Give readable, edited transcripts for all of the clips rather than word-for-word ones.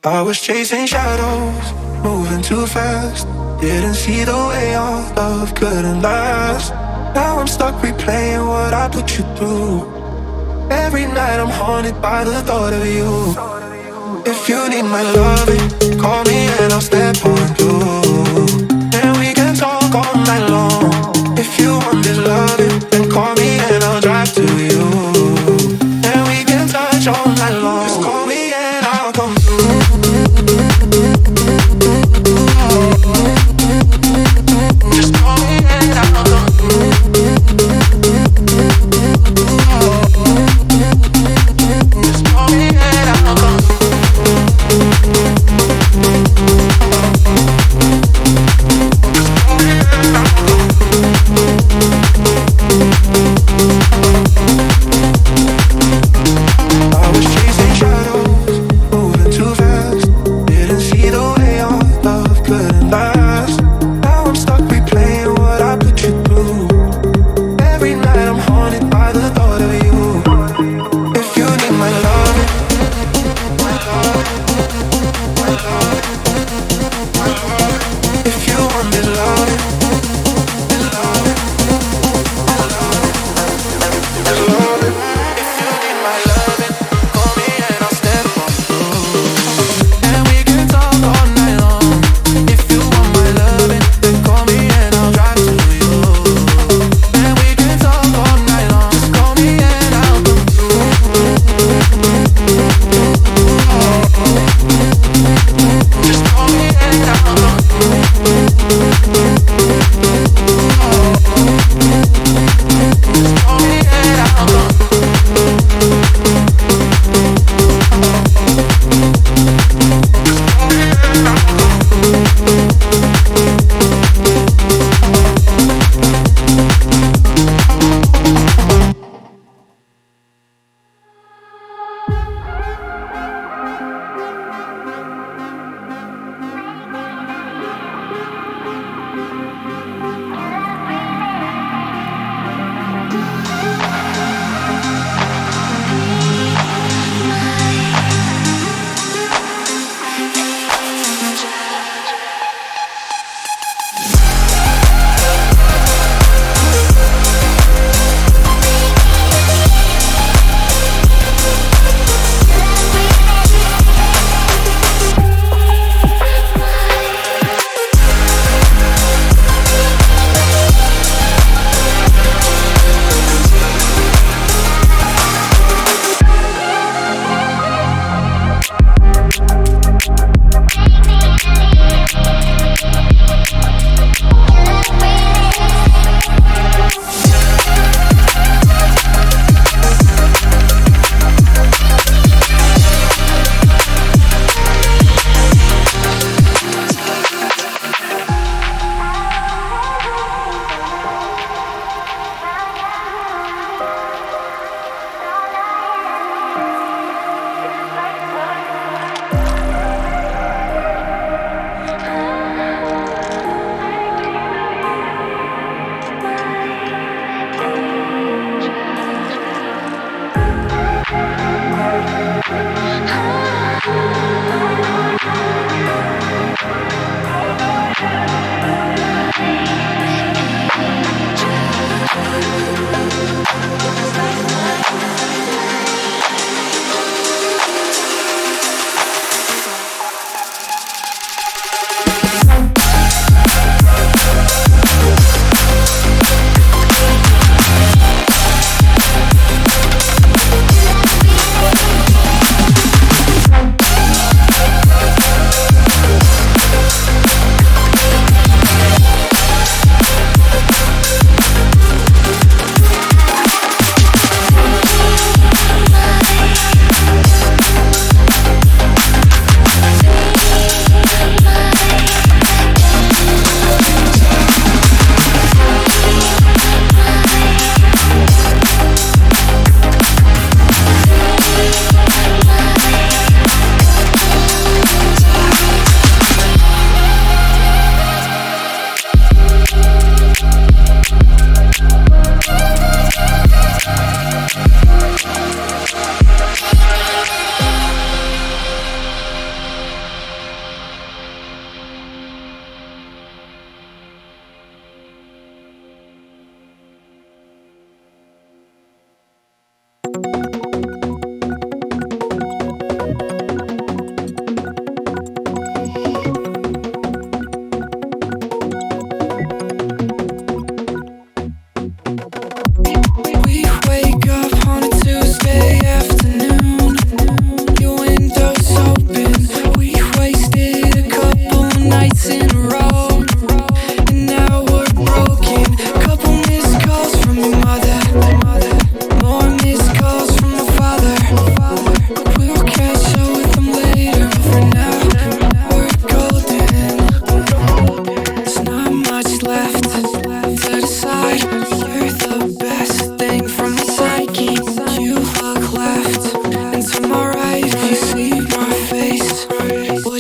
I was chasing shadows, moving too fast. Didn't see the way our love couldn't last. Now I'm stuck replaying what I put you through. Every night I'm haunted by the thought of you. If you need my loving, call me and I'll step on you. And we can talk all night long. If you want this loving, then call me and I'll drive to you. And we can touch all night long. Just call me and I'll come through. Just call me and I'll come through. Just call me and I'll come through. I was chasing shadows, moving too fast. Didn't see the way our love couldn't last. Now I'm stuck replaying what I put you through. Every night I'm haunted by the thought of you. If you need my love, my love, my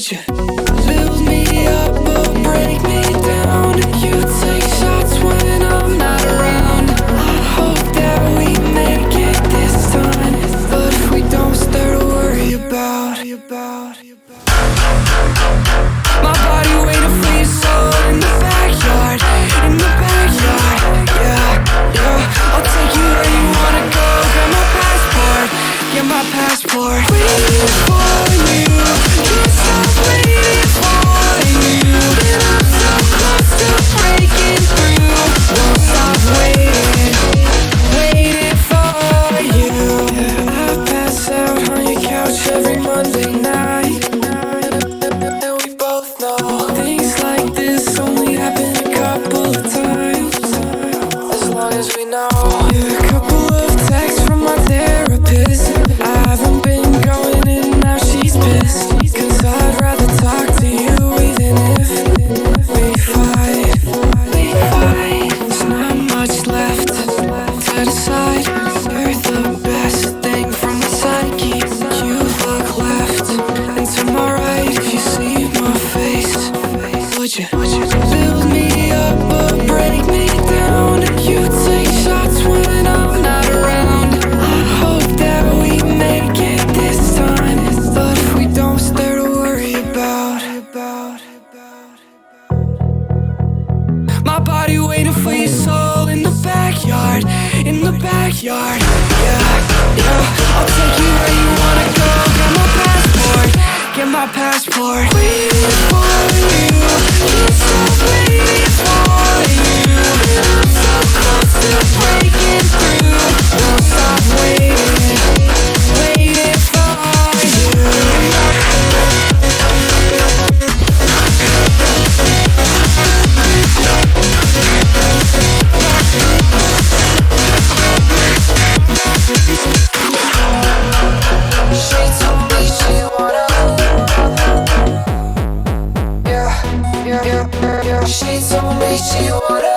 Would you build me up or break me down? You take shots when I'm not around. I hope that we make it this time, but if we don't, start to worry about. My body waiting for your soul in the backyard, in the backyard. Yeah, I'll take you where you wanna go. Grab my passport, get my passport. Waiting for you, can't stop waiting for you. And I'm so close to breaking through. Won't stop waiting for you. Yeah, I pass out on your couch every Monday night, and we both know things like this only happen a couple of times, as long as we know. Yeah, a couple of texts from my therapist. I haven't been going in, now she's pissed, 'cause I'd rather talk to you even if we fight. There's not much left to decide. You're the best thing from the psyche. You look left and to my right. If you see my face, would you build me up or break me down? You take shots when I'm not around. I hope that we make it this time, but if we don't, start to worry about. My body waiting for your soul in the backyard, in the backyard. Yeah, I'll take you where you wanna go. Get my passport, get my passport. Waiting for you, can't stop waiting for you. I'm so close to breaking through. Won't stop waiting for you. She told me she wanna. Yeah. She told me she wanna.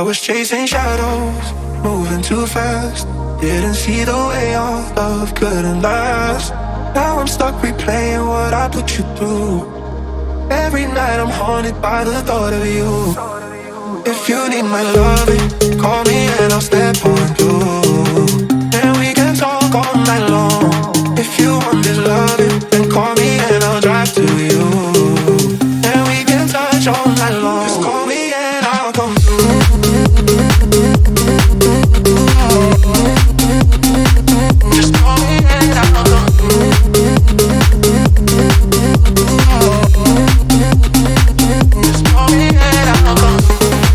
was chasing shadows, moving too fast. Didn't see the way our love couldn't last. Now I'm stuck replaying what I put you through. Every night I'm haunted by the thought of you. If you need my loving, call me and I'll step on you. And we can talk all night long. If you want this loving, then call me and I'll drive to you. And we can touch all night long. Just call me and I'll come through. Just call me and I'll come through. Just call me and I'll come through.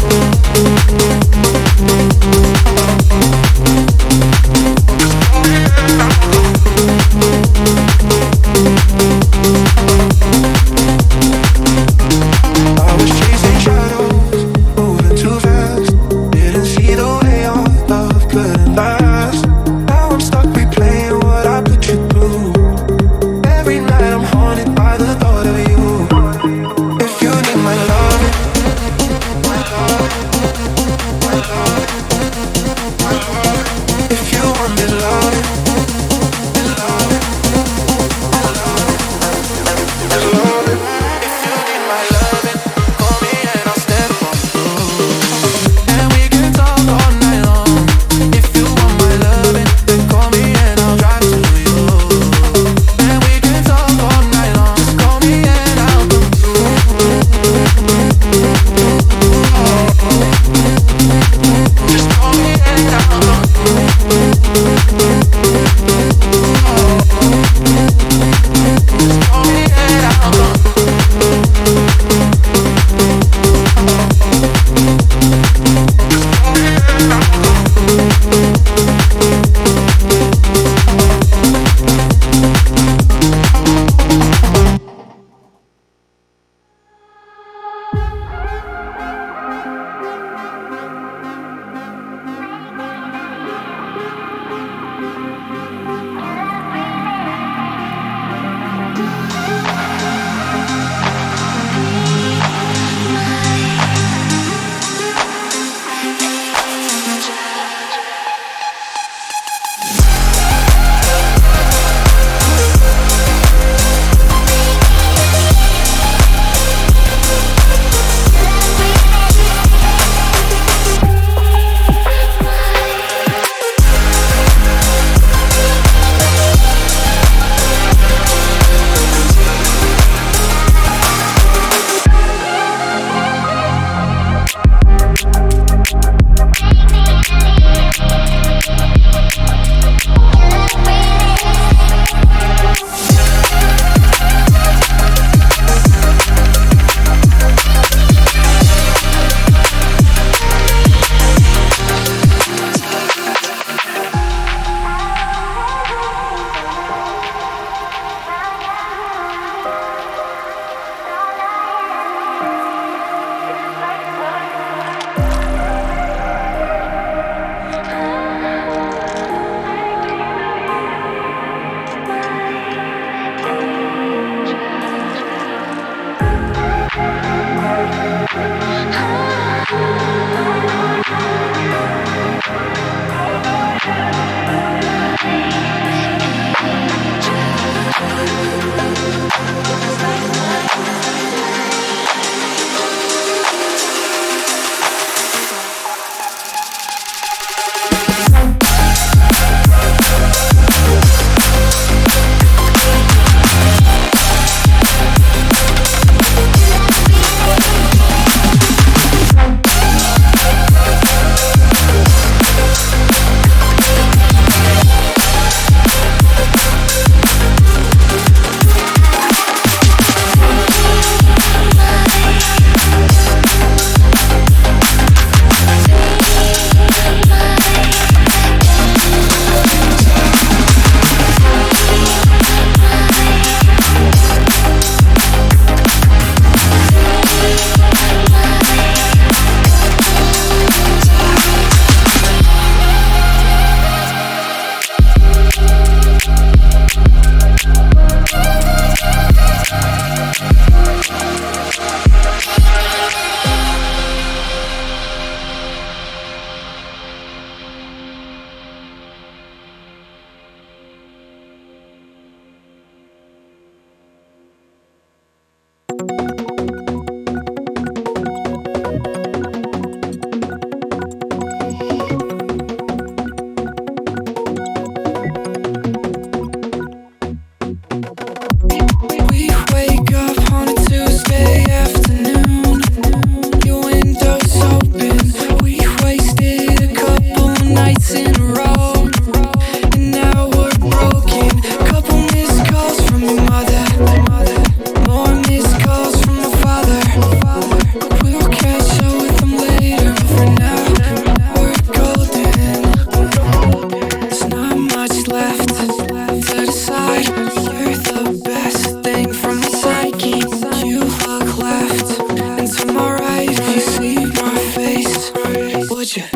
you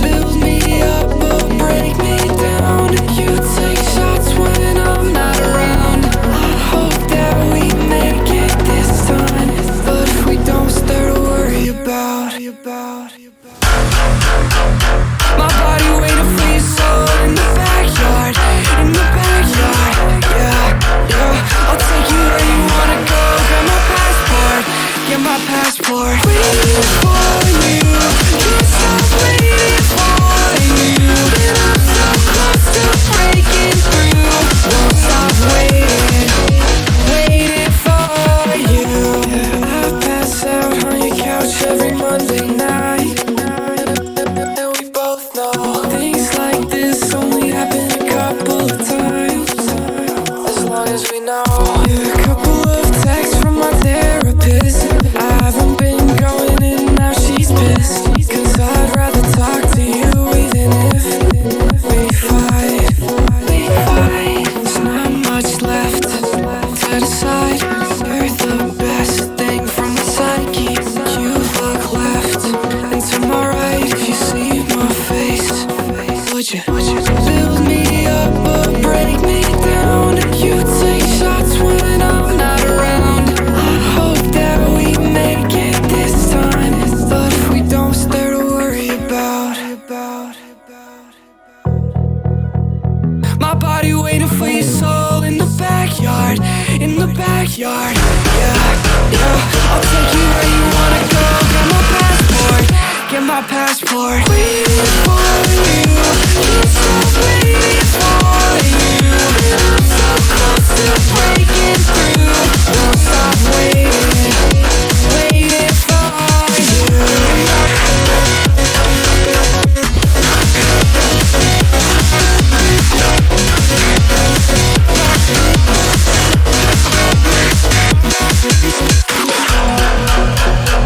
build me up or break me down? You take shots when I'm not around. I hope that we make it this time, but if we don't, start to worry about. My body waiting for your soul in the backyard, in the backyard. Yeah, I'll take you where you wanna go. Grab my passport, get my passport. Waiting for you, can't stop waiting for you. And I'm so close to breaking through. Won't stop waiting for you. I pass out on your couch every Monday night, and we both know things like this only happen a couple of times, as long as we know. Yeah, a couple of texts from my therapist. I haven't been going in, now she's pissed, 'cause I'd rather talk to you even if we fight. There's not much left to decide. You're the best thing from the psyche. You look left and to my right. If you see my face, would you build me up or break me down? You take shots when I'm not around. I hope that we make it this time, but if we don't, start to worry about. My body waiting for your soul in the backyard, in the backyard. Yeah, I'll take you where you wanna go. Get my passport, get my passport. Waiting for you, can't stop waiting for you. And I'm so close to breaking through. Won't stop waiting for you.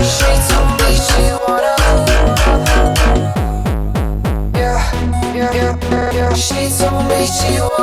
She told me she wanna. Yeah. She told me she wanna.